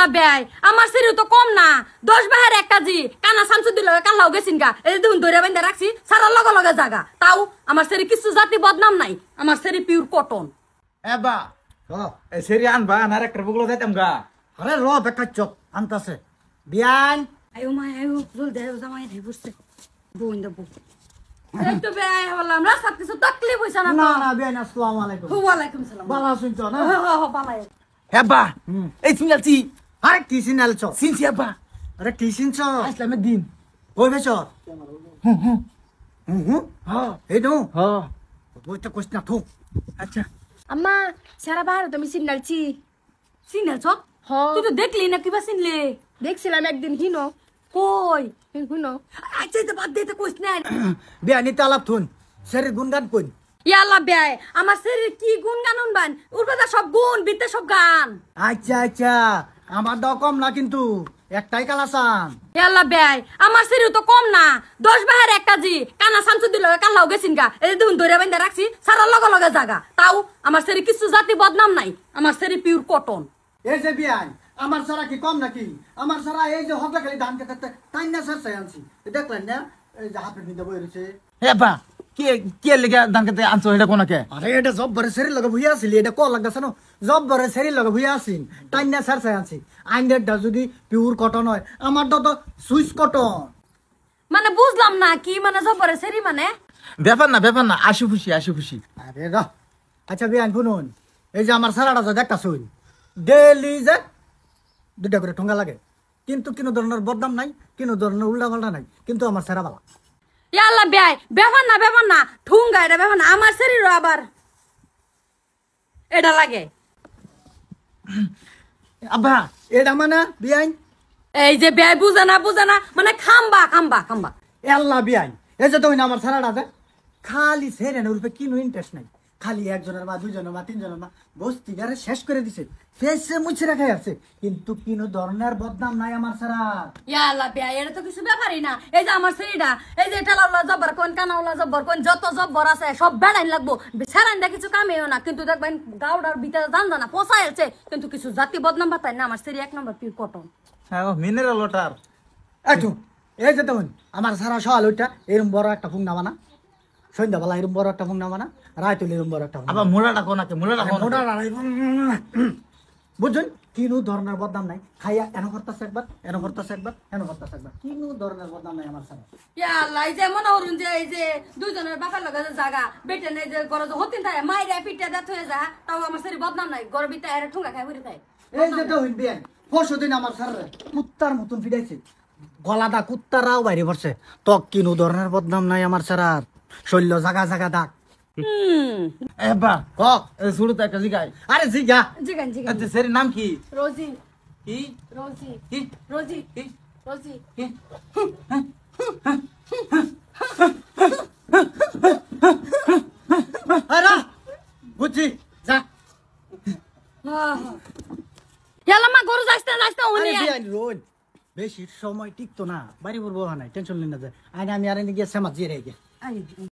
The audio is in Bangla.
ইয়াল্লা বেয়াই আমার শরীর তো কম না 10 বাহের এক কাজি কানা শামসুদ্দিন লগে কাল্লাও গেছিন গা এই দেখুন দইরা বাইন্দা রাখছি সারা লগে লগে জায়গা তাও আমার শরীর কিছু জাতি বদনাম নাই আমার শরীর পিওর কটন এবা এ সেরি আনবা না রে করবগুলো যাইতাম গা আরে র বেকা চপ আনতাছে বিয়ান আয়ো মা আয়ো জল দে জামাই রে বসছে বোন দে বউ এই তো বেয়াই বললাম রাস্তা কিছু তকলিফ হইছে না না না বিয়ান আসসালামু আলাইকুম ওয়া আলাইকুম সালাম বালা শুনছো না বালাই এবা এই সিনালছি আরে কি সিনাল চ সিনছি এবা আরে কি সিনছ আসলামের দিন কই বেচ হুম হুম হ্যাঁ এই নো হ্যাঁ বইটা কইছ না থু আচ্ছা আম্মা সারা বার তুমি সিগনালছি সিনাল ছ হ তুই তো দেখলি না কিবা সিনলে দেখছিলাম একদিন হিনো কই হুনো আচ্ছা তো বাদ দে তো কইছ না বিয়ানি তালাপ থুন শরীর গুনগান কই ইয়াল্লা বেয়াই আমার শরীর কি গুণ গান উনবান উর্বদা সব গুণ বিতে সব গান আচ্ছা আচ্ছা আমার দাও কম না কিন্তু একটাই কালাসান ইয়াল্লা বেয়াই আমার শরীর তো কম না 10 বাহের এক কাজি কানা শামসুদ্দিন লগে কাল্লাও গেছিন গা এই দেখুন দইরা বাইন্দা রাখছি সারা লগে লগে জায়গা তাও আমার শরীর কিছু জাতি বদনাম নাই আমার শরীর পিওর কটন এই যে বিয়ান আমার সারা কি কম নাকি আমার সারা এই যে হকলা খালি ধান খেতে তাই না স্যার চাই আনছি দেখলেন না এই যে হাতে নিতে বই রয়েছে এবা কে কে লেগে ধান খেতে আনছো এটা কোনাকে আরে এটা জব্বরে শরীর লগে ভুইয়া আসিলি এটা ক লাগতেছে না জব্বরে শরীর লগে ভুইয়া আসিন তাই না স্যার চাই আনছি আইনটা যদি পিওর কটন হয় আমারটা তো সুইস কটন মানে বুঝলাম না কি মানে জবরে সেরি মানে ব্যাপার না আশু খুশি আরে রা আচ্ছা বিয়ান শুনুন এই যে আমার সারাটা যে দেখা শুন ডেলি যে দুটা করে ঠোঙ্গা লাগে কিন্তু কোনো ধরনের বদনাম নাই কোনো ধরনের উল্টা পাল্টা নাই কিন্তু আমার সারা বালা ইয়াল্লা বেয়াই ব্যাপার না ঠুঙ্গা এটা ব্যাপার না আমার শরীরও আবার এটা লাগে আব্বা এটা মানে বিয়াইন এই যে বেয়াই বুঝে না মানে খাম্বা আল্লাহ বিয়াইন এই যে তুই আমার সারাটা যে খালি সেরেন রূপে কিনো ইন্টারেস্ট নাই খালি একজনের মা দুইজনের মা তিনজনের মা বস্তি গারে শেষ করে দিছে ফেসে মুছে রাখাই আছে কিন্তু কোনো ধরনের বদনাম নাই আমার সারা ইয়াল্লা বেয়াই এটা তো কিছু ব্যাপারই না এই যে আমার শরীরটা এই যে ঠেলাওলা জব্বর কোন কানাওলা জব্বর কোন যত জব্বর আছে সব বেড়াইন লাগবো সারাইন দা কিছু কামেও না কিন্তু দেখবেন গাউডার ভিতরে জানা পোষায় আছে কিন্তু কিছু জাতি বদনাম বাতায় না আমার শরীর 1 নম্বর পিওর কটন হ্যাঁ মিনারেল ওয়াটার একটু এই যে তেমন আমার সারা সকাল ওইটা এরম বড় একটা ফুং নামানা সন্ধ্যাবেলা এরম বড় একটা ফুং নামানা রাত হইলে এরম বড় একটা আবার মোড়াটা কোনাকে মোড়াটা বুঝছেন কিনো ধরনের বদনাম নাই খাইয়া এন করতেছে একবার এন করতেছে একবার কিনো ধরনের বদনাম নাই আমার সারা ইয়াল্লা এই যে মনে হরুন যে এই যে দুইজনের বাপের লগে যে জায়গা বেটে নেই যে গরজ হতিন থাকে মাইরা পিঠা দাঁত হয়ে যা তাও আমার শরীর বদনাম নাই গর বিতে এর ঠুঙ্গা খাই হইরে থাকে এই যে তো হইন বিয়ান পরশু দিন আমার সারা কুত্তার মতন ফিরাইছে গলাটা কুত্তারাও বাইরে পড়ছে তো কিনো ধরনের বদনাম নাই আমার সারা শৈল্য জাগা দাগ এবা ক শুরু তো একটা জিগাই আরে জিগা জিগান আচ্ছা সেরি নাম কি রোজি কি রোজি কি রোজি কি রোজি কি আরে বুঝছি যা ইয়াল্লা মা গরু যাইতে উনি আরে বিয়ান রোজ বেশি সময় টিকতো না বাড়ি পড়বো নাই টেনশন নিন না যায় আইনে আমি আর গিয়ে সমাজ জিয়ে রেগে আই